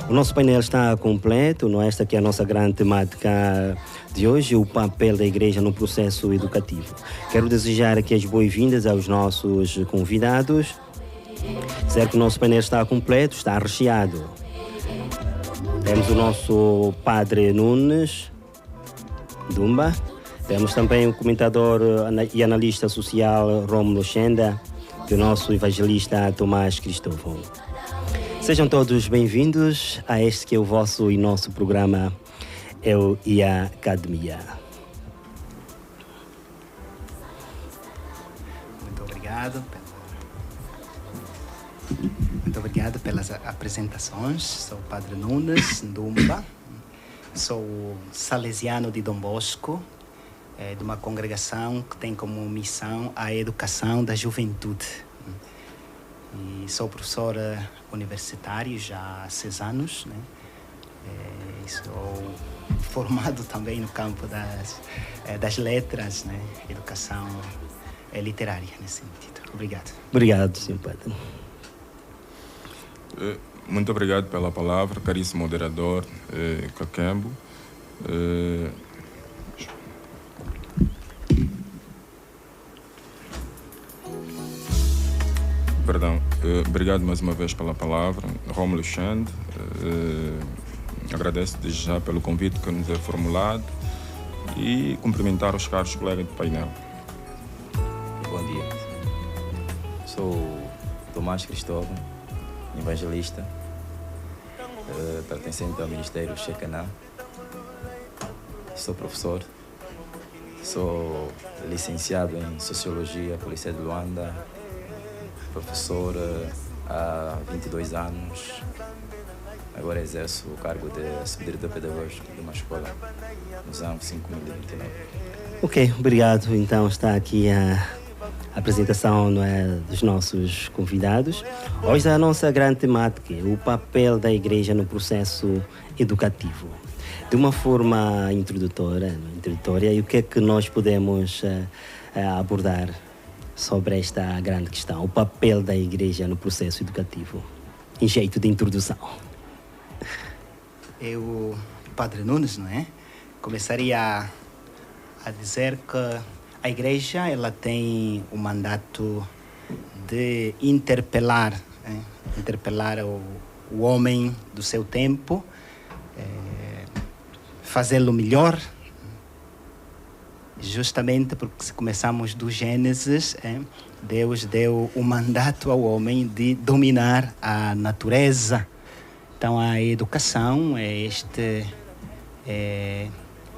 O nosso painel está completo, não é? Esta aqui é a nossa grande temática de hoje, o papel da igreja no processo educativo. Quero desejar aqui as boas-vindas aos nossos convidados. Dizer que o nosso painel está completo, está recheado. Temos o nosso Padre Nunes Dumba. Temos também o comentador e analista social Rômulo Chenda e o nosso evangelista Tomás Cristóvão. Sejam todos bem-vindos a este que é o vosso e nosso programa Eu e a Academia. Muito obrigado pelas apresentações. Sou o Padre Nunes Dumba, sou salesiano de Dom Bosco, de uma congregação que tem como missão a educação da juventude. E sou professor universitário já há 6 anos, né? Sou formado também no campo das letras, né? Educação literária, nesse sentido. Obrigado. Obrigado, Sr. Padre. Muito obrigado pela palavra, caríssimo moderador Kakembo. Obrigado mais uma vez pela palavra, Rômulo Chenda. Agradeço desde já pelo convite que nos é formulado e cumprimentar os caros colegas do painel. Bom dia. Sou Tomás Cristóvão, evangelista, pertencente ao Ministério Shekinah. Sou professor, sou licenciado em Sociologia pelo Liceu de Luanda, professor há 22 anos. Agora exerço o cargo de subdiretor pedagógico de uma escola nos anos 2029. Ok, obrigado. Então está aqui a apresentação, não é, dos nossos convidados. Hoje a nossa grande temática é o papel da igreja no processo educativo. De uma forma introdutória, e o que é que nós podemos abordar sobre esta grande questão, o papel da igreja no processo educativo, em jeito de introdução? Eu, Padre Nunes, não é? Começaria a dizer que a igreja ela tem o mandato de interpelar o homem do seu tempo, fazê-lo melhor, justamente porque se começamos do Gênesis, Deus deu o mandato ao homem de dominar a natureza. Então a educação é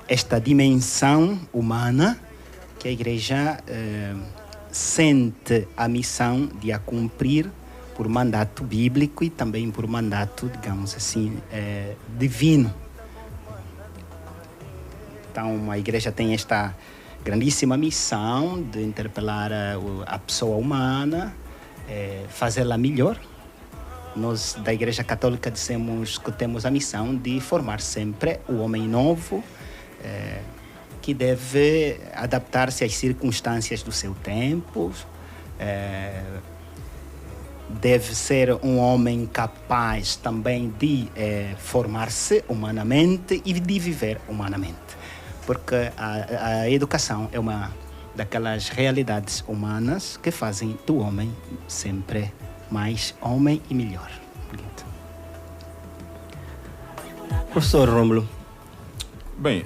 esta dimensão humana que a igreja sente a missão de a cumprir por mandato bíblico e também por mandato, digamos assim, divino. Então a igreja tem esta grandíssima missão de interpelar a pessoa humana, fazê-la melhor. Nós da Igreja Católica dizemos que temos a missão de formar sempre o homem novo, que deve adaptar-se às circunstâncias do seu tempo, deve ser um homem capaz também de formar-se humanamente e de viver humanamente. Porque a educação é uma daquelas realidades humanas que fazem do homem sempre mais homem e melhor. Obrigado. Professor Rômulo. Bem,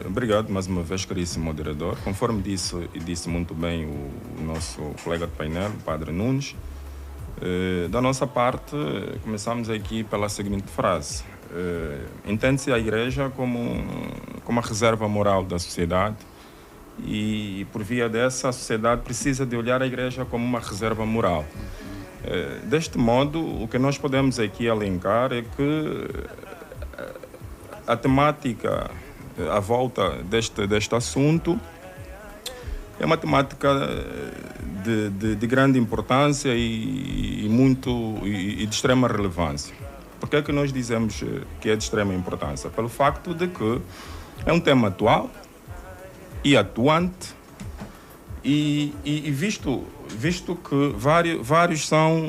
obrigado mais uma vez, caríssimo moderador. Conforme disse muito bem o nosso colega de painel, o Padre Nunes, da nossa parte, começamos aqui pela seguinte frase. Entende-se a igreja como a reserva moral da sociedade e, por via dessa, a sociedade precisa de olhar a igreja como uma reserva moral. Deste modo, o que nós podemos aqui elencar é que a temática à volta deste assunto é uma temática de grande importância e de extrema relevância. Por que é que nós dizemos que é de extrema importância? Pelo facto de que é um tema atual e atuante e visto que vários são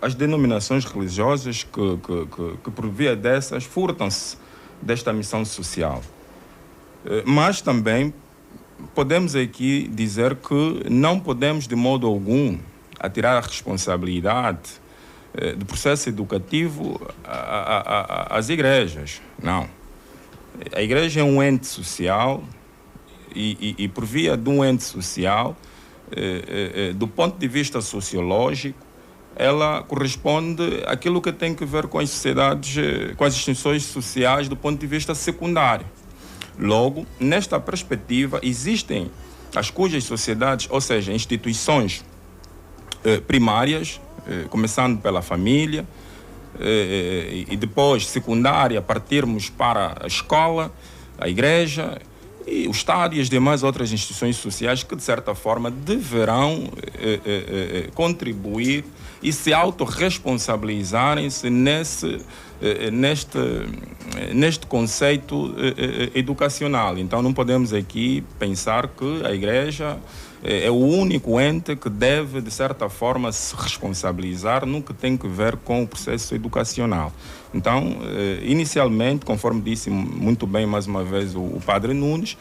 as denominações religiosas que por via dessas furtam-se desta missão social. Mas também podemos aqui dizer que não podemos de modo algum atirar a responsabilidade do processo educativo às igrejas. Não. A igreja é um ente social e por via de um ente social, do ponto de vista sociológico, ela corresponde àquilo que tem que ver com as sociedades, com as instituições sociais do ponto de vista secundário. Logo, nesta perspectiva, existem as cujas sociedades, ou seja, instituições primárias, começando pela família, e depois secundária, partirmos para a escola, a igreja, e o Estado e as demais outras instituições sociais que, de certa forma, deverão contribuir e se autorresponsabilizarem-se neste conceito educacional. Então, não podemos aqui pensar que a Igreja é o único ente que deve, de certa forma, se responsabilizar no que tem que ver com o processo educacional. Então, inicialmente, conforme disse muito bem mais uma vez o Padre Nunes,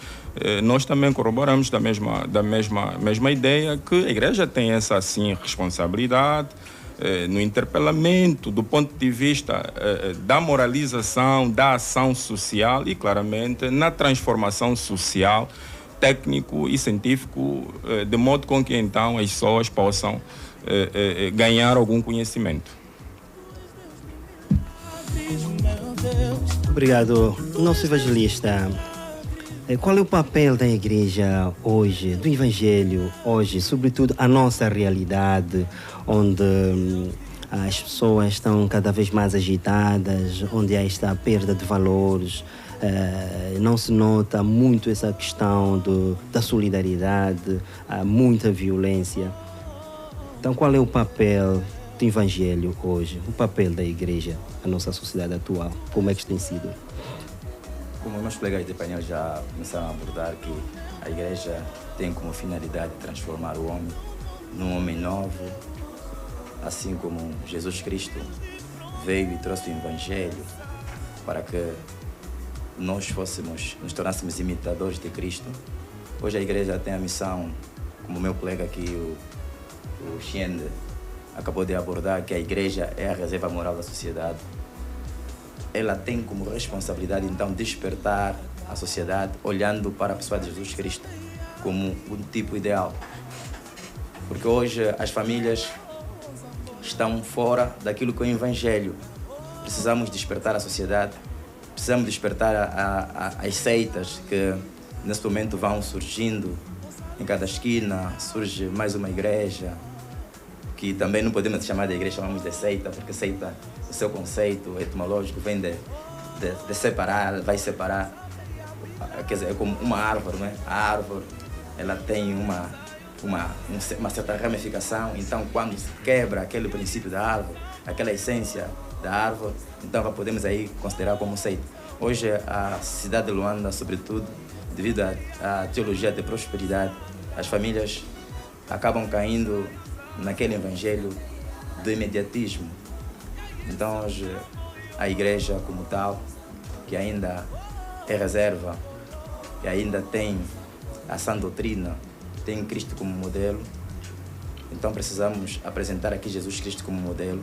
nós também corroboramos da mesma ideia que a Igreja tem essa, sim, responsabilidade no interpelamento, do ponto de vista da moralização, da ação social e, claramente, na transformação social, técnico e científico, de modo com que, então, as pessoas possam ganhar algum conhecimento. Obrigado. Nosso evangelista, qual é o papel da igreja hoje, do evangelho hoje, sobretudo a nossa realidade, onde as pessoas estão cada vez mais agitadas, onde há esta perda de valores, não se nota muito essa questão da solidariedade, há muita violência. Então, qual é o papel do evangelho hoje, o papel da igreja na nossa sociedade atual? Como é que tem sido? Como meus colegas de painel já começaram a abordar, que a igreja tem como finalidade transformar o homem num homem novo, assim como Jesus Cristo veio e trouxe o evangelho para que nós nos tornássemos imitadores de Cristo. Hoje a igreja tem a missão, como meu colega aqui, o Xiende, acabou de abordar, que a igreja é a reserva moral da sociedade. Ela tem como responsabilidade, então, despertar a sociedade olhando para a pessoa de Jesus Cristo como um tipo ideal. Porque hoje as famílias estão fora daquilo que é o evangelho. Precisamos despertar a sociedade, precisamos despertar as seitas que nesse momento vão surgindo. Em cada esquina surge mais uma igreja, que também não podemos chamar de igreja, chamamos de seita, porque seita, o seu conceito etimológico vem de separar, vai separar, quer dizer, é como uma árvore, não é? A árvore, ela tem uma certa ramificação, então quando se quebra aquele princípio da árvore, aquela essência da árvore, então podemos aí considerar como seita. Hoje a cidade de Luanda, sobretudo, devido à teologia de prosperidade, as famílias acabam caindo naquele evangelho do imediatismo. Então hoje a igreja como tal, que ainda é reserva, que ainda tem a sã doutrina, tem Cristo como modelo, então precisamos apresentar aqui Jesus Cristo como modelo,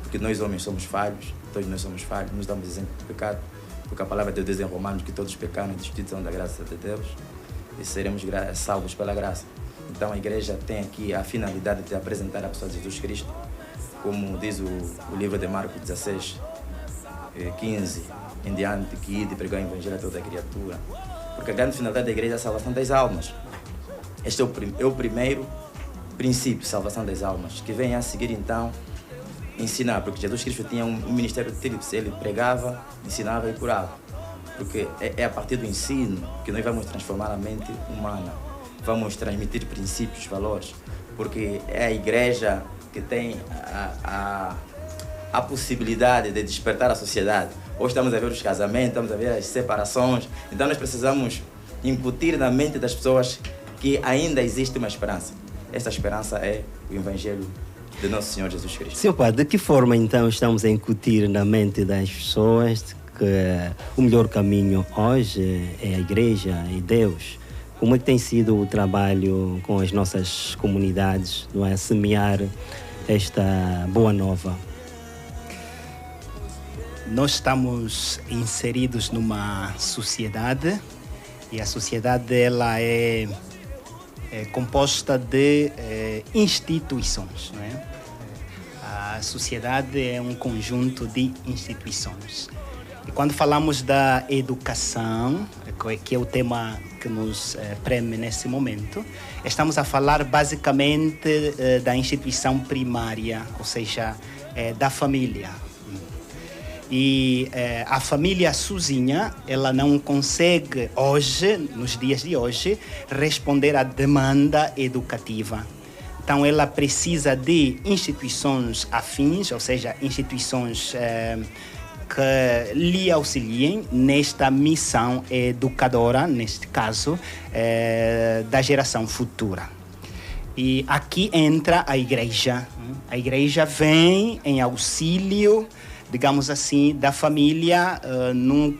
porque nós homens somos falhos, todos nós somos falhos, nos damos exemplo de pecado, porque a palavra de Deus em Romanos que todos pecaram e destituídos da graça de Deus e seremos salvos pela graça. Então a igreja tem aqui a finalidade de apresentar a pessoa de Jesus Cristo, como diz o livro de Marcos 16, 15 em diante, que ide pregar o evangelho a toda a criatura. Porque a grande finalidade da igreja é a salvação das almas. Este é o primeiro princípio, salvação das almas, que vem a seguir então ensinar, porque Jesus Cristo tinha um ministério tríplice, ele pregava, ensinava e curava. Porque é a partir do ensino que nós vamos transformar a mente humana, vamos transmitir princípios, valores, porque é a igreja que tem a possibilidade de despertar a sociedade. Hoje estamos a ver os casamentos, estamos a ver as separações, então nós precisamos incutir na mente das pessoas que ainda existe uma esperança. Essa esperança é o evangelho de Nosso Senhor Jesus Cristo. Senhor Padre, de que forma então estamos a incutir na mente das pessoas que o melhor caminho hoje é a Igreja e Deus? Como é que tem sido o trabalho com as nossas comunidades, não é? Semear esta boa nova? Nós estamos inseridos numa sociedade e a sociedade ela é composta de instituições, não é? A sociedade é um conjunto de instituições. E quando falamos da educação, que é o tema que nos preme nesse momento, estamos a falar basicamente da instituição primária, ou seja, da família. E a família sozinha, ela não consegue hoje, nos dias de hoje, responder à demanda educativa. Então, ela precisa de instituições afins, ou seja, instituições que lhe auxiliem nesta missão educadora, neste caso, da geração futura. E aqui entra a Igreja. A Igreja vem em auxílio, digamos assim, da família no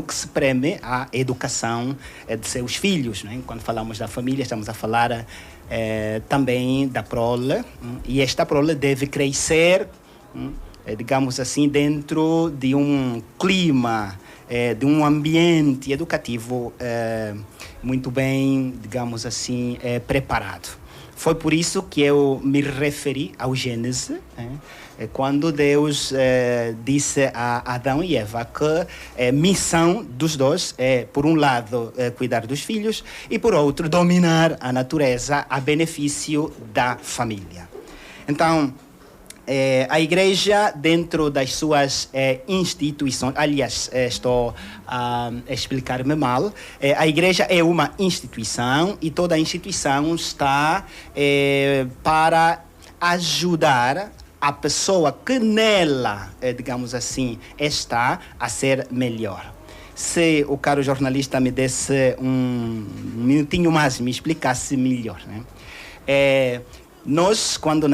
que se preme a educação de seus filhos, né? Quando falamos da família, estamos a falar também da prole, e esta prole deve crescer, digamos assim, dentro de um clima, de um ambiente educativo muito bem, digamos assim, preparado. Foi por isso que eu me referi ao Gênesis, quando Deus disse a Adão e Eva que a missão dos dois é, por um lado, cuidar dos filhos e, por outro, dominar a natureza a benefício da família. Então, a Igreja, dentro das suas instituições, aliás, estou a explicar-me mal, a Igreja é uma instituição e toda a instituição está para ajudar a pessoa que nela, digamos assim, está a ser melhor. Se o caro jornalista me desse um minutinho mais, me explicasse melhor, né? Nós, quando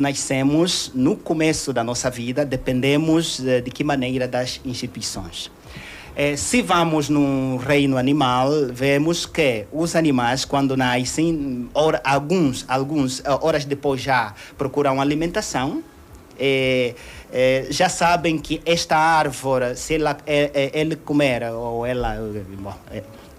nascemos, no começo da nossa vida, dependemos de que maneira das instituições. Se vamos no reino animal, vemos que os animais, quando nascem, alguns horas depois já procuram alimentação, já sabem que esta árvore, se ele comer, ou ela...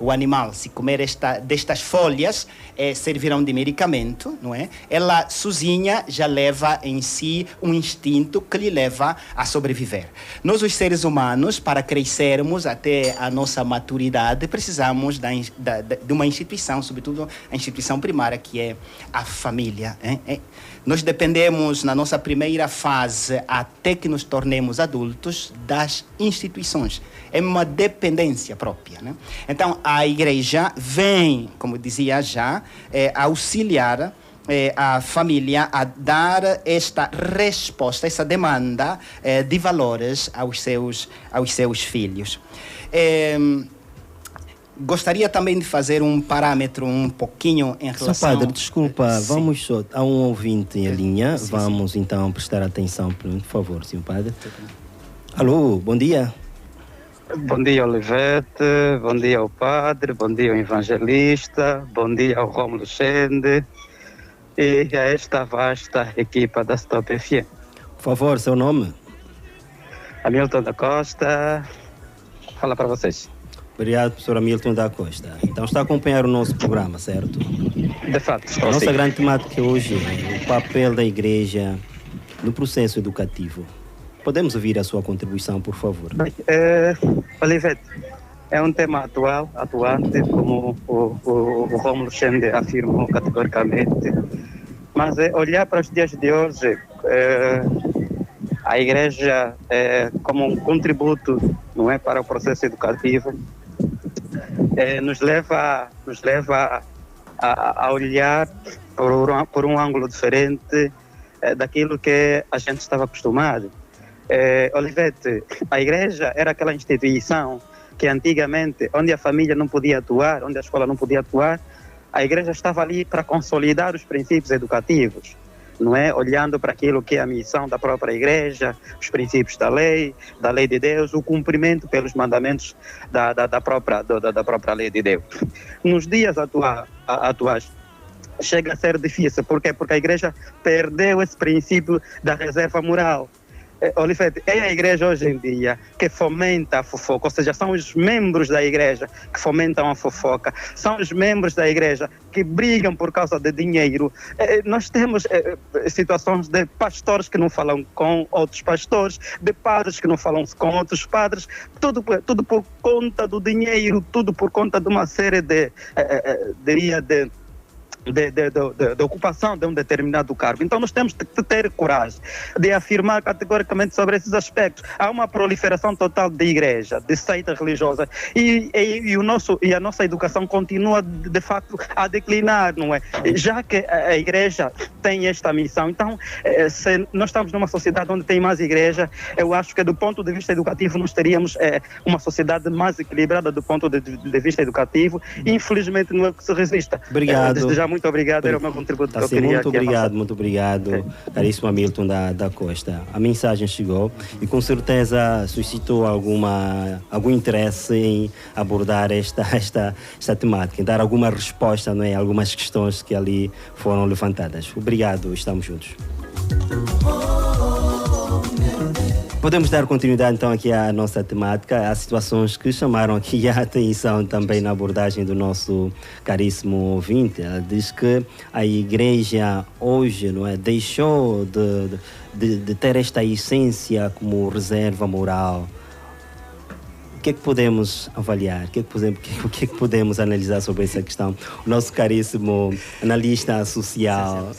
o animal, se comer destas folhas, servirão de medicamento, não é? Ela sozinha já leva em si um instinto que lhe leva a sobreviver. Nós, os seres humanos, para crescermos até a nossa maturidade, precisamos de uma instituição, sobretudo a instituição primária, que é a família. Nós dependemos, na nossa primeira fase, até que nos tornemos adultos, das instituições. É uma dependência própria, né? Então, a Igreja vem, como dizia já, auxiliar a família a dar esta resposta, essa demanda de valores aos seus filhos. Gostaria também de fazer um parâmetro um pouquinho em relação... Sr. Padre, desculpa, vamos só... Há um ouvinte em linha, vamos então prestar atenção, por favor, Sr. Padre. Alô, bom dia. Bom dia, Olivete, bom dia ao Padre, bom dia ao Evangelista, bom dia ao Rómulo Chende e a esta vasta equipa da Stop FM. Por favor, seu nome? Hamilton da Costa, fala para vocês. Obrigado, professor Hamilton da Costa. Então está a acompanhar o nosso programa, certo? De fato, estou A nossa sim. grande temática hoje é o papel da Igreja no processo educativo. Podemos ouvir a sua contribuição, por favor? Olivete, é um tema atuante, como o Rómulo Chende afirmou categoricamente, mas olhar para os dias de hoje, a Igreja como um contributo, não é, para o processo educativo, nos leva a olhar por um ângulo diferente daquilo que a gente estava acostumado. Olivete, a Igreja era aquela instituição que antigamente, onde a família não podia atuar, onde a escola não podia atuar, a Igreja estava ali para consolidar os princípios educativos. não é? Olhando para aquilo que é a missão da própria igreja, os princípios da lei de Deus, o cumprimento pelos mandamentos da própria lei de Deus. Nos dias atuais, chega a ser difícil. Por quê? Porque a igreja perdeu esse princípio da reserva moral. Olivete, é a igreja hoje em dia que fomenta a fofoca, ou seja, são os membros da igreja que fomentam a fofoca, são os membros da igreja que brigam por causa de dinheiro. Nós temos situações de pastores que não falam com outros pastores, de padres que não falam com outros padres, tudo por conta do dinheiro, tudo por conta de uma série de ocupação de um determinado cargo. Então nós temos que ter coragem de afirmar categoricamente sobre esses aspectos. Há uma proliferação total de igreja, de seita religiosa, e a nossa educação continua de facto a declinar, não é? Já que a igreja tem esta missão, então se nós estamos numa sociedade onde tem mais igreja, eu acho que do ponto de vista educativo nós teríamos uma sociedade mais equilibrada do ponto de vista educativo, e infelizmente não é que se resista. Obrigado. Desde já, muito obrigado, era o meu contributo que eu queria aqui. Muito obrigado, caríssimo Hamilton da Costa. A mensagem chegou e com certeza suscitou algum interesse em abordar esta temática, em dar alguma resposta, não é? Algumas questões que ali foram levantadas. Obrigado, estamos juntos. Podemos dar continuidade então aqui à nossa temática. Há situações que chamaram aqui a atenção também na abordagem do nosso caríssimo ouvinte. Ela diz que a igreja hoje, não é, deixou de ter esta essência como reserva moral. O que é que podemos avaliar? O que é que podemos analisar sobre essa questão? O nosso caríssimo analista social.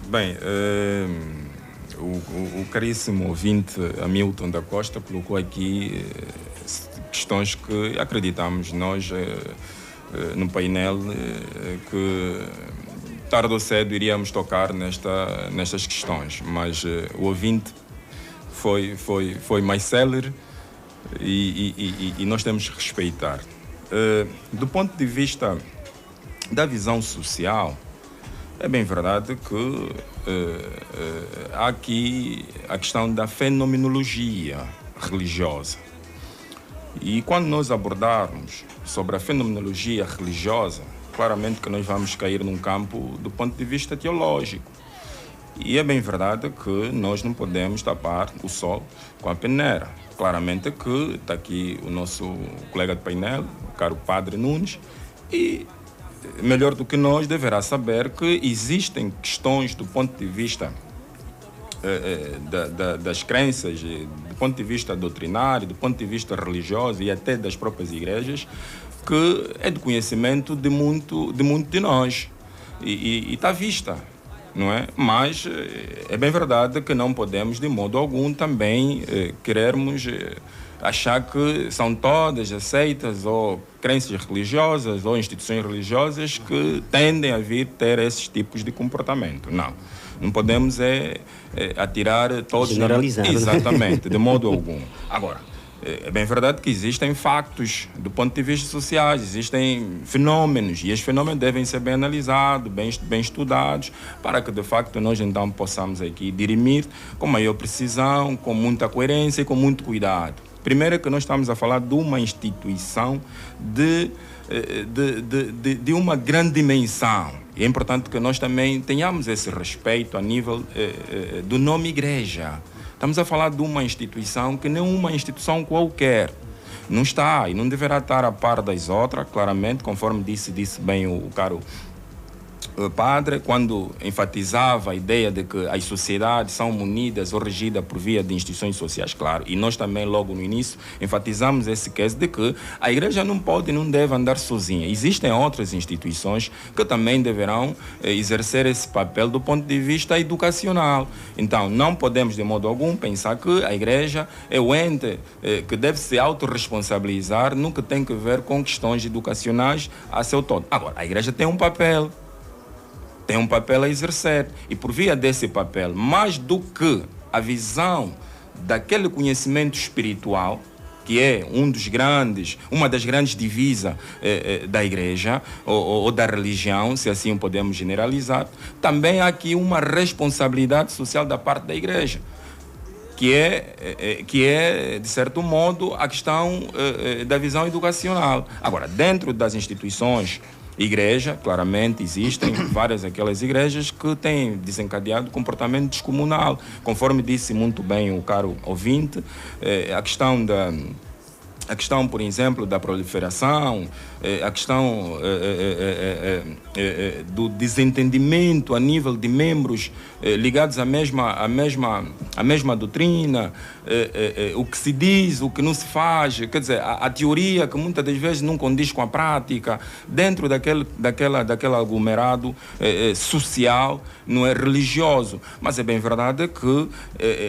Bem, o caríssimo ouvinte Hamilton da Costa colocou aqui questões que acreditamos nós no painel que tarde ou cedo iríamos tocar nestas questões, mas o ouvinte foi mais célere e nós temos que respeitar. Do ponto de vista da visão social, é bem verdade que há aqui a questão da fenomenologia religiosa. E quando nós abordarmos sobre a fenomenologia religiosa, claramente que nós vamos cair num campo do ponto de vista teológico. E é bem verdade que nós não podemos tapar o sol com a peneira. Claramente que está aqui o nosso colega de painel, o caro Padre Nunes, e melhor do que nós deverá saber que existem questões do ponto de vista das crenças, do ponto de vista doutrinário, do ponto de vista religioso e até das próprias igrejas, que é do conhecimento de muito de nós e está à vista, não é? Mas é bem verdade que não podemos de modo algum também querermos achar que são todas as seitas ou crenças religiosas ou instituições religiosas que tendem a vir ter esses tipos de comportamento. Não podemos atirar todos... Generalizar. Exatamente, de modo algum. Agora, é bem verdade que existem factos do ponto de vista social, existem fenômenos e esses fenômenos devem ser bem analisados, bem estudados, para que de facto nós então possamos aqui dirimir com maior precisão, com muita coerência e com muito cuidado. Primeiro é que nós estamos a falar de uma instituição de uma grande dimensão. E é importante que nós também tenhamos esse respeito a nível do nome igreja. Estamos a falar de uma instituição que não é uma instituição qualquer. Não está e não deverá estar a par das outras, claramente, conforme disse bem o caro padre, quando enfatizava a ideia de que as sociedades são munidas ou regidas por via de instituições sociais, claro, e nós também logo no início enfatizamos esse caso de que a igreja não pode e não deve andar sozinha. Existem outras instituições que também deverão exercer esse papel do ponto de vista educacional. Então, não podemos de modo algum pensar que a igreja é o ente que deve se autorresponsabilizar no que tem que ver com questões educacionais a seu todo. Agora, a igreja tem um papel a exercer e por via desse papel, mais do que a visão daquele conhecimento espiritual, que é uma das grandes divisas da igreja ou da religião, se assim podemos generalizar, também há aqui uma responsabilidade social da parte da igreja, que é, de certo modo, a questão da visão educacional. Agora, dentro das instituições igreja, claramente existem várias aquelas igrejas que têm desencadeado comportamento descomunal. Conforme disse muito bem o caro ouvinte, a questão, por exemplo, da proliferação, a questão do desentendimento a nível de membros ligados à mesma doutrina, o que se diz, o que não se faz, quer dizer, a teoria que muitas das vezes não condiz com a prática, dentro daquele aglomerado social, não é religioso. Mas é bem verdade que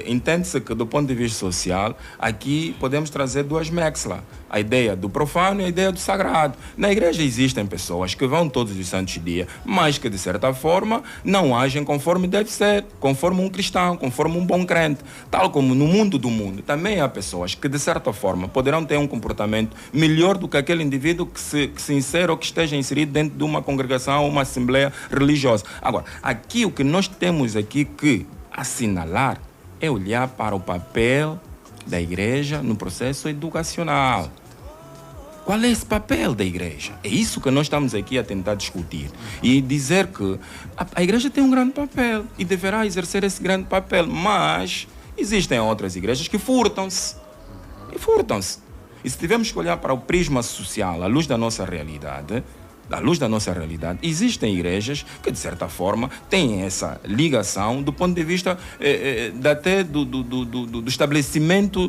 entende-se que, do ponto de vista social, aqui podemos trazer duas mexas. A ideia do profano e a ideia do sagrado. Na igreja existem pessoas que vão todos os santos dias, mas que de certa forma não agem conforme deve ser, conforme um cristão, conforme um bom crente. Tal como no mundo do mundo, também há pessoas que de certa forma poderão ter um comportamento melhor do que aquele indivíduo que se insere ou que esteja inserido dentro de uma congregação ou uma assembleia religiosa. Agora, aqui o que nós temos aqui que assinalar é olhar para o papel da igreja no processo educacional. Qual é esse papel da igreja? É isso que nós estamos aqui a tentar discutir. E dizer que a igreja tem um grande papel e deverá exercer esse grande papel, mas existem outras igrejas que furtam-se. E se tivermos que olhar para o prisma social, à luz da nossa realidade, existem igrejas que, de certa forma, têm essa ligação do ponto de vista até do estabelecimento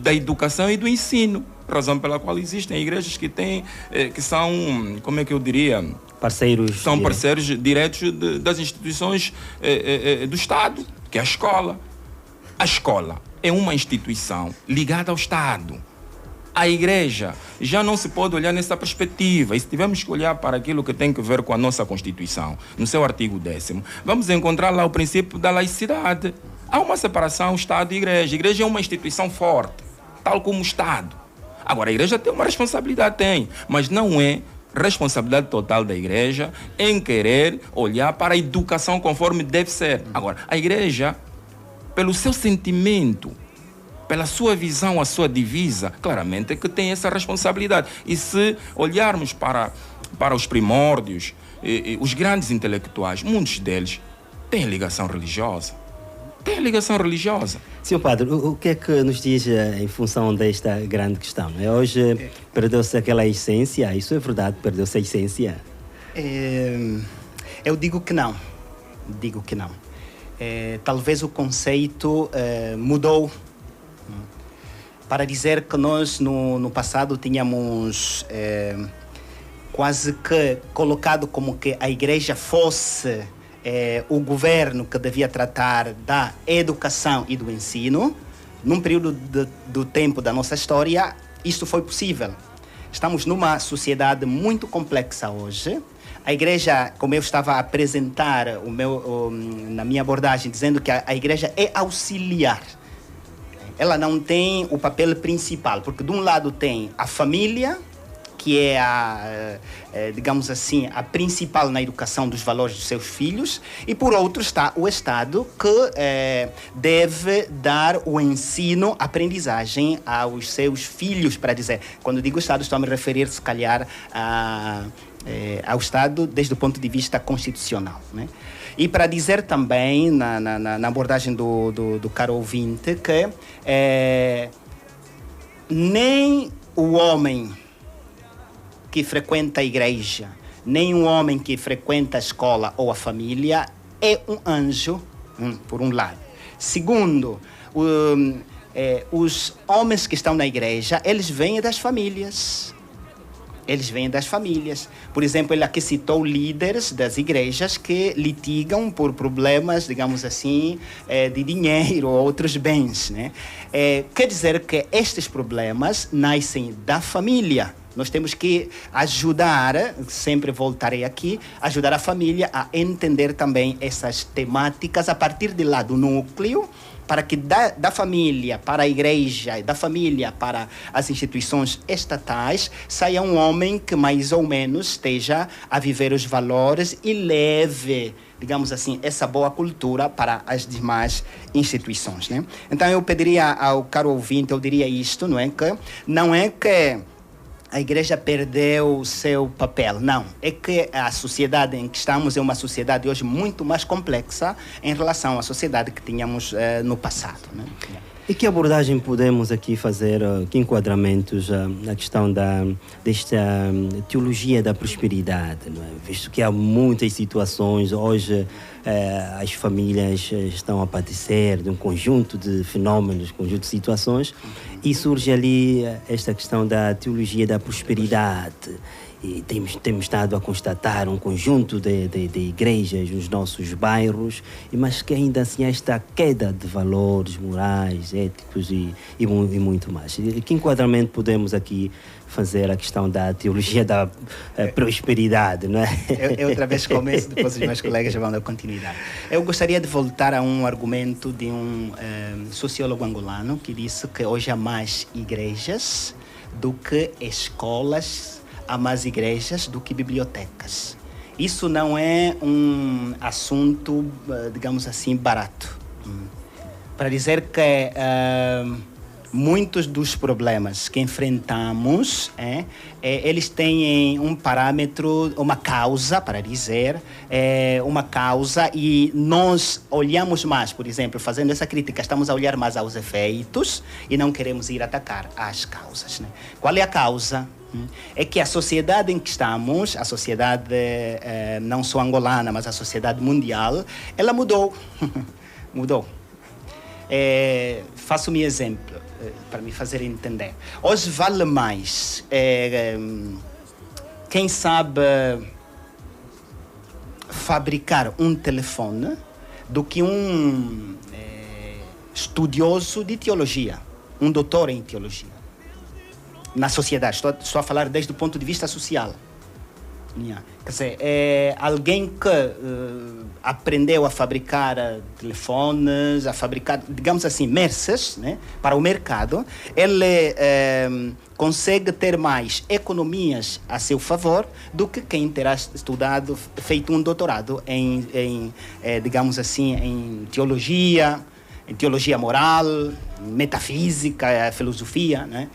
da educação e do ensino. Razão pela qual existem igrejas que são, como é que eu diria? Parceiros. São parceiros diretos das instituições do Estado, que é a escola. A escola é uma instituição ligada ao Estado. A igreja já não se pode olhar nessa perspectiva. E se tivermos que olhar para aquilo que tem que ver com a nossa Constituição, no seu artigo 10º, vamos encontrar lá o princípio da laicidade. Há uma separação Estado e igreja. A igreja é uma instituição forte, tal como o Estado. Agora, a igreja tem uma responsabilidade, mas não é responsabilidade total da igreja em querer olhar para a educação conforme deve ser. Agora, a igreja, pelo seu sentimento, pela sua visão, a sua divisa, claramente é que tem essa responsabilidade. E se olharmos para os primórdios, os grandes intelectuais, muitos deles têm ligação religiosa. Senhor Padre, o que é que nos diz em função desta grande questão? Hoje perdeu-se aquela essência, isso é verdade, perdeu-se a essência? Eu digo que não. Talvez o conceito mudou. Para dizer que nós no passado tínhamos quase que colocado como que a igreja fosse o governo que devia tratar da educação e do ensino. Num período do tempo da nossa história, isto foi possível. Estamos numa sociedade muito complexa hoje. A igreja, como eu estava a apresentar na minha abordagem, dizendo que a igreja é auxiliar. Ela não tem o papel principal, porque de um lado tem a família, que é digamos assim, a principal na educação dos valores dos seus filhos, e por outro está o Estado, que deve dar o ensino, a aprendizagem aos seus filhos, para dizer. Quando digo Estado, estou a me referir, se calhar, ao Estado desde o ponto de vista constitucional, né? E para dizer também, na abordagem do caro ouvinte, que nem o homem que frequenta a igreja, nem um homem que frequenta a escola ou a família é um anjo, por um lado. Segundo, os homens que estão na igreja, eles vêm das famílias. Por exemplo, ele aqui citou líderes das igrejas que litigam por problemas, digamos assim, de dinheiro ou outros bens, né? Quer dizer que estes problemas nascem da família. Nós temos que ajudar, sempre voltarei aqui, ajudar a família a entender também essas temáticas a partir de lá do núcleo, para que da família para a igreja, da família para as instituições estatais, saia um homem que mais ou menos esteja a viver os valores e leve, digamos assim, essa boa cultura para as demais instituições, né? Então eu pediria ao caro ouvinte, eu diria isto, não é que a igreja perdeu o seu papel. Não, é que a sociedade em que estamos é uma sociedade hoje muito mais complexa em relação à sociedade que tínhamos no passado, né? E que abordagem podemos aqui fazer, que enquadramentos na questão desta teologia da prosperidade, não é? Visto que há muitas situações, hoje as famílias estão a padecer de um conjunto de fenómenos, conjunto de situações, e surge ali esta questão da teologia da prosperidade. E temos estado a constatar um conjunto de igrejas nos nossos bairros, mas que ainda assim há esta queda de valores morais, éticos e muito mais. Que enquadramento podemos aqui fazer a questão da teologia da prosperidade, não é? Eu outra vez começo, depois os meus colegas vão dar continuidade. Eu gostaria de voltar a um argumento de um sociólogo angolano que disse que hoje há mais igrejas do que escolas, há mais igrejas do que bibliotecas. Isso não é um assunto, digamos assim, barato. Para dizer que muitos dos problemas que enfrentamos, eles têm um parâmetro, uma causa, para dizer, uma causa, e nós olhamos mais, por exemplo, fazendo essa crítica, estamos a olhar mais aos efeitos e não queremos ir atacar as causas, né? Qual é a causa? É que a sociedade em que estamos, a sociedade não só angolana, mas a sociedade mundial, ela mudou. Mudou. Faço-me exemplo, para me fazer entender. Hoje vale mais, quem sabe fabricar um telefone do que um estudioso de teologia, um doutor em teologia. Na sociedade, estou a falar desde o ponto de vista social. Quer dizer, alguém que aprendeu a fabricar telefones, a fabricar, digamos assim, Mercedes, né, para o mercado, ele consegue ter mais economias a seu favor do que quem terá estudado, feito um doutorado em digamos assim, em teologia moral, metafísica, filosofia, né?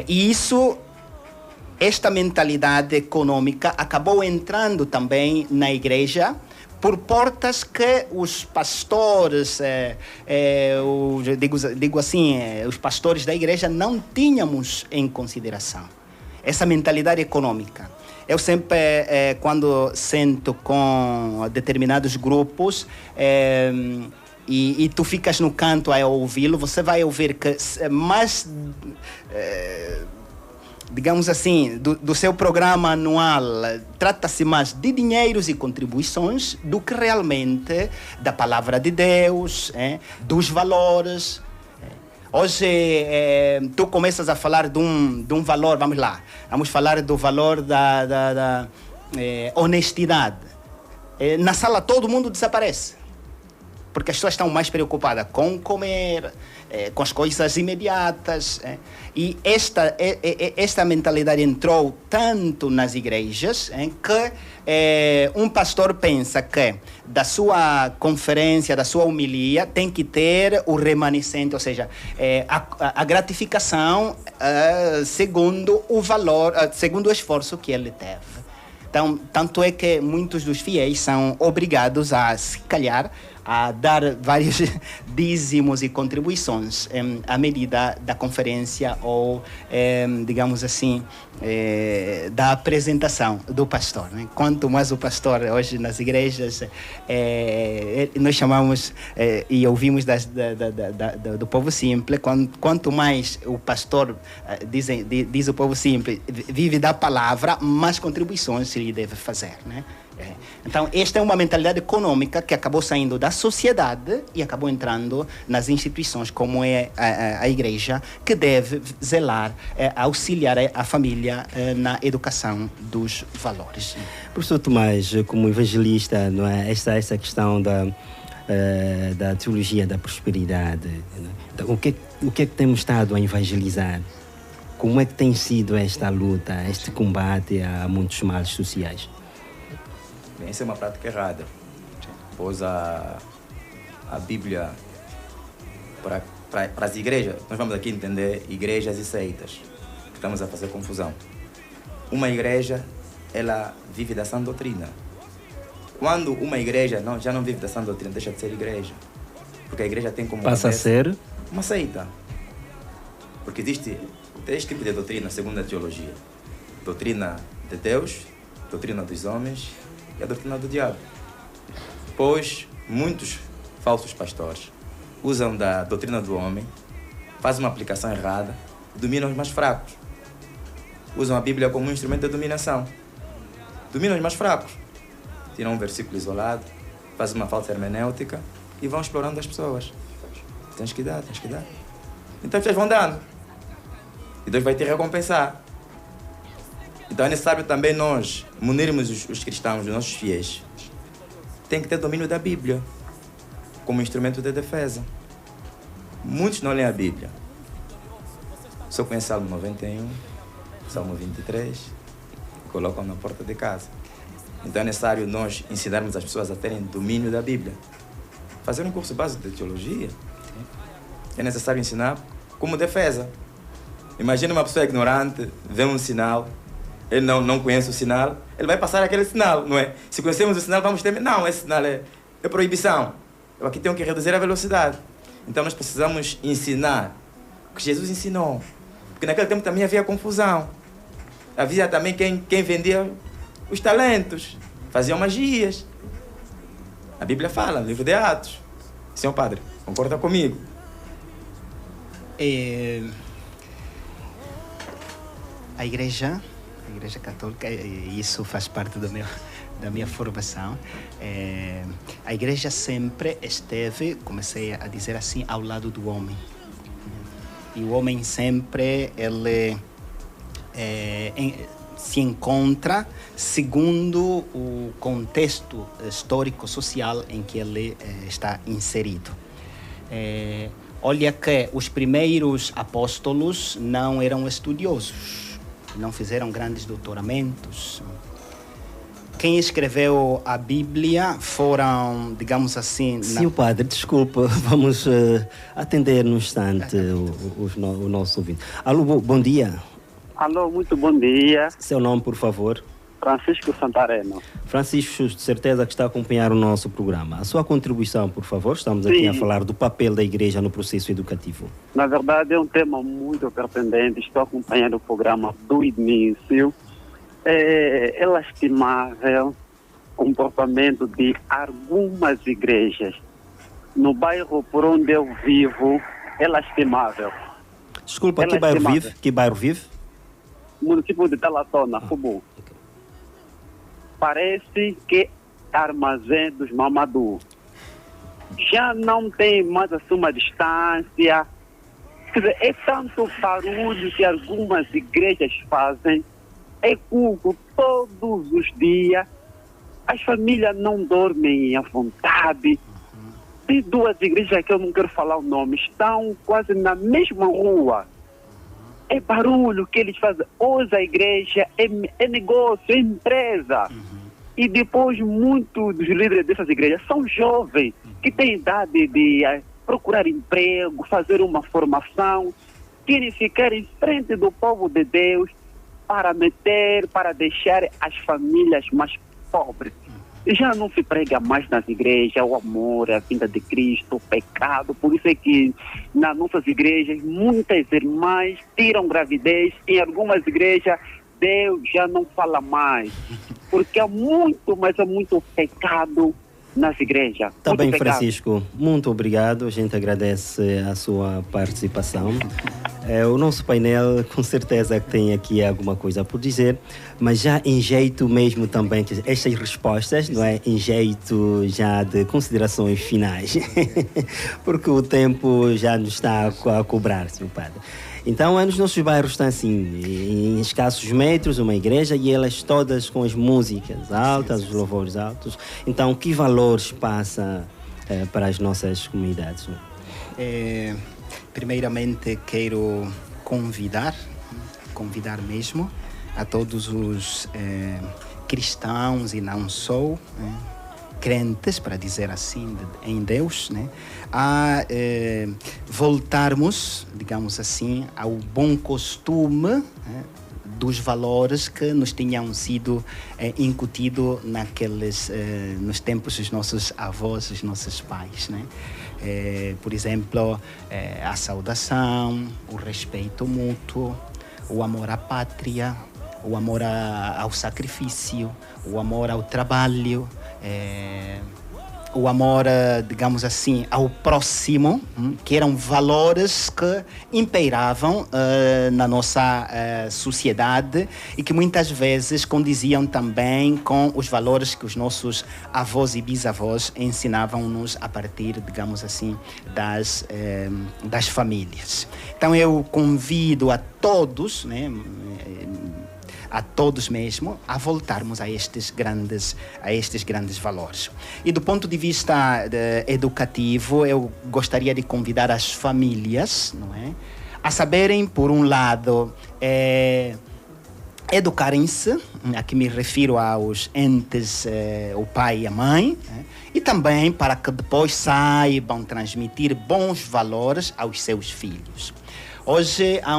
E esta mentalidade econômica acabou entrando também na igreja por portas que os pastores, digo assim, os pastores da igreja não tínhamos em consideração. Essa mentalidade econômica. Eu sempre, quando sento com determinados grupos, e tu ficas no canto a ouvi-lo, você vai ouvir que mais, digamos assim, do seu programa anual, trata-se mais de dinheiros e contribuições do que realmente da palavra de Deus, dos valores. Hoje, tu começas a falar de um valor, vamos falar do valor da honestidade. Na sala todo mundo desaparece. Porque as pessoas estão mais preocupadas com comer, com as coisas imediatas. E esta mentalidade entrou tanto nas igrejas que um pastor pensa que da sua conferência, da sua homilia, tem que ter o remanescente, ou seja, a gratificação segundo o valor, segundo o esforço que ele teve. Então, tanto é que muitos dos fiéis são obrigados a, se calhar, a dar vários dízimos e contribuições à medida da conferência ou, digamos assim, da apresentação do pastor, né? Quanto mais o pastor, hoje nas igrejas, nós chamamos e ouvimos do povo simples, quanto mais o pastor, diz o povo simples, vive da palavra, mais contribuições se lhe deve fazer, né? Então, esta é uma mentalidade econômica que acabou saindo da sociedade e acabou entrando nas instituições, como é a igreja, que deve zelar, auxiliar a família na educação dos valores. Professor Tomás, como evangelista, não é? Essa questão da teologia da prosperidade. Né? Então, o que é que temos estado a evangelizar? Como é que tem sido esta luta, este combate a muitos males sociais? Bem, isso é uma prática errada. Pois a Bíblia, para as igrejas, nós vamos aqui entender igrejas e seitas, que estamos a fazer confusão. Uma igreja, ela vive da sã doutrina. Quando uma igreja já não vive da sã doutrina, deixa de ser igreja. Porque a igreja tem como... Passa a ser? Uma seita. Porque existe três tipos de doutrina, segundo a teologia. Doutrina de Deus, doutrina dos homens e a doutrina do diabo. Pois muitos falsos pastores usam da doutrina do homem, fazem uma aplicação errada e dominam os mais fracos. Usam a Bíblia como um instrumento de dominação. Dominam os mais fracos. Tiram um versículo isolado, fazem uma falsa hermenêutica e vão explorando as pessoas. Tens que dar. Então as pessoas vão dando. E Deus vai te recompensar. Então é necessário também nós munirmos os cristãos, os nossos fiéis. Tem que ter domínio da Bíblia como instrumento de defesa. Muitos não leem a Bíblia. Só conhecem Salmo 91, Salmo 23 e colocam na porta de casa. Então é necessário nós ensinarmos as pessoas a terem domínio da Bíblia. Fazer um curso básico de teologia. É necessário ensinar como defesa. Imagina uma pessoa ignorante, vê um sinal, ele não conhece o sinal, ele vai passar aquele sinal, não é? Se conhecemos o sinal, vamos ter... Não, esse sinal é proibição. Eu aqui tenho que reduzir a velocidade. Então nós precisamos ensinar o que Jesus ensinou. Porque naquele tempo também havia confusão. Havia também quem vendia os talentos, faziam magias. A Bíblia fala, no livro de Atos. Senhor Padre, concorda comigo? A igreja católica, isso faz parte da minha formação. A igreja sempre esteve, comecei a dizer assim, ao lado do homem. E o homem sempre, ele se encontra segundo o contexto histórico-social em que ele está inserido. Olha que os primeiros apóstolos não eram estudiosos, não fizeram grandes doutoramentos. Quem escreveu a Bíblia foram, digamos assim... Sim, padre, desculpa, vamos atender num instante o nosso ouvinte. Alô, bom dia. Alô, muito bom dia. Seu nome, por favor? Francisco Santareno. Francisco, de certeza que está a acompanhar o nosso programa. A sua contribuição, por favor. Estamos aqui a falar do papel da igreja no processo educativo. Na verdade, é um tema muito pertinente. Estou acompanhando o programa do início. É lastimável o comportamento de algumas igrejas. No bairro por onde eu vivo, é lastimável. Desculpa, que bairro vive? Que bairro vive? Município de Talatona, Fubu. Okay. Parece que Armazém dos Mamadou. Já não tem mais assim uma distância. Quer dizer, é tanto barulho que algumas igrejas fazem. É culto todos os dias. As famílias não dormem à vontade. Tem duas igrejas que eu não quero falar o nome. Estão quase na mesma rua. É barulho que eles fazem. Hoje a igreja é negócio, é empresa. E depois muitos dos líderes dessas igrejas são jovens que têm idade de procurar emprego, fazer uma formação, querem ficar em frente do povo de Deus para deixar as famílias mais pobres. E já não se prega mais nas igrejas o amor, a vinda de Cristo, o pecado. Por isso é que nas nossas igrejas muitas irmãs tiram gravidez. Em algumas igrejas Deus já não fala mais. Porque há muito, mas há muito pecado nas igrejas. Está bem, Francisco. Muito obrigado. A gente agradece a sua participação. O nosso painel, com certeza que tem aqui alguma coisa por dizer, mas já em jeito mesmo também, estas respostas, não é? Em jeito já de considerações finais, porque o tempo já nos está a cobrar, Sr. Padre. Então, nos nossos bairros estão assim, em escassos metros, uma igreja, e elas todas com as músicas altas, os louvores altos. Então, que valores passa para as nossas comunidades? Primeiramente, quero convidar mesmo a todos os cristãos e não só, crentes, para dizer assim, em Deus, né, a voltarmos, digamos assim, ao bom costume, dos valores que nos tinham sido incutidos nos tempos dos nossos avós, dos nossos pais, né? Por exemplo, a saudação, o respeito mútuo, o amor à pátria, o amor ao sacrifício, o amor ao trabalho, o amor, digamos assim, ao próximo, que eram valores que impeiravam na nossa sociedade e que muitas vezes condiziam também com os valores que os nossos avós e bisavós ensinavam-nos a partir, digamos assim, das famílias. Então eu convido a todos, né, a todos mesmo, a voltarmos a estes grandes valores. E do ponto de vista educativo, eu gostaria de convidar as famílias, não é, a saberem, por um lado, educarem-se, aqui me refiro aos entes, o pai e a mãe, e também para que depois saibam transmitir bons valores aos seus filhos. Hoje há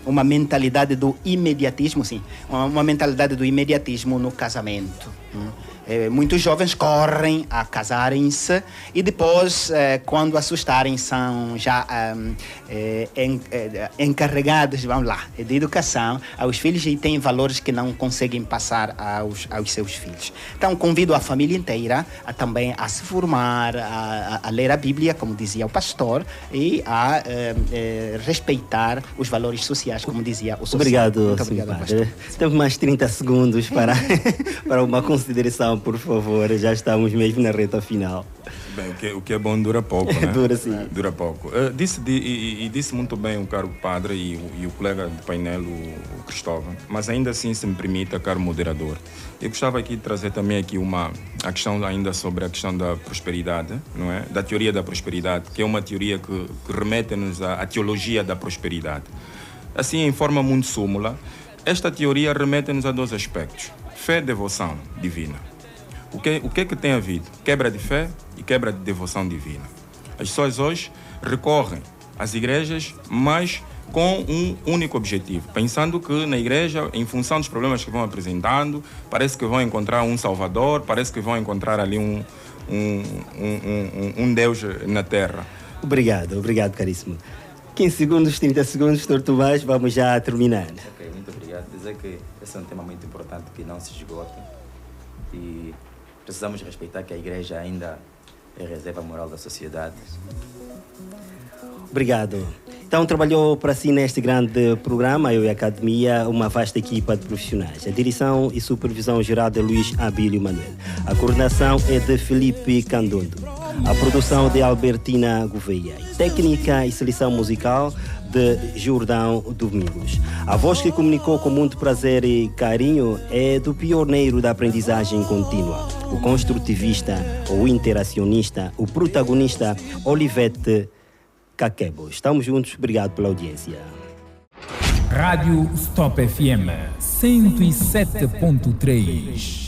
uma mentalidade do imediatismo, sim, uma mentalidade do imediatismo no casamento. Muitos jovens correm a casarem-se e depois, quando assustarem, são já encarregados, vamos lá, de educação aos filhos e têm valores que não conseguem passar aos seus filhos. Então, convido a família inteira também a se formar, a ler a Bíblia, como dizia o pastor, e a respeitar os valores sociais, como dizia o social. Obrigado, Sr. Padre. Temos mais 30 segundos para uma consideração, por favor. Já estamos mesmo na reta final. Bem, o que é bom dura pouco, né? Dura sim. Dura pouco. Disse muito bem o caro padre e o colega de painel, o Cristóvão, mas ainda assim, se me permita, caro moderador, eu gostava aqui de trazer também aqui a questão ainda sobre a questão da prosperidade, não é? Da teoria da prosperidade, que é uma teoria que remete-nos à teologia da prosperidade. Assim, em forma muito súmula, esta teoria remete-nos a dois aspectos: fé e devoção divina. O que é que tem havido? Quebra de fé e quebra de devoção divina. As pessoas hoje recorrem às igrejas, mas com um único objetivo, pensando que na igreja, em função dos problemas que vão apresentando, parece que vão encontrar um salvador, parece que vão encontrar ali um Deus na terra. Obrigado, caríssimo. 15 segundos, 30 segundos, Dr. Tomás, vamos já terminar. Ok, muito obrigado. Dizer que esse é um tema muito importante que não se esgota e precisamos respeitar que a igreja ainda é reserva moral da sociedade. Obrigado. Então, trabalhou para si neste grande programa, eu e a Academia, uma vasta equipa de profissionais. A direção e supervisão geral de Luís Abílio Manuel. A coordenação é de Felipe Candondo. A produção de Albertina Gouveia. Técnica e seleção musical de Jordão Domingos. A voz que comunicou com muito prazer e carinho é do pioneiro da aprendizagem contínua, o construtivista, o interacionista, o protagonista Olivete Kakebo. Estamos juntos, obrigado pela audiência. Rádio Stop FM 107.3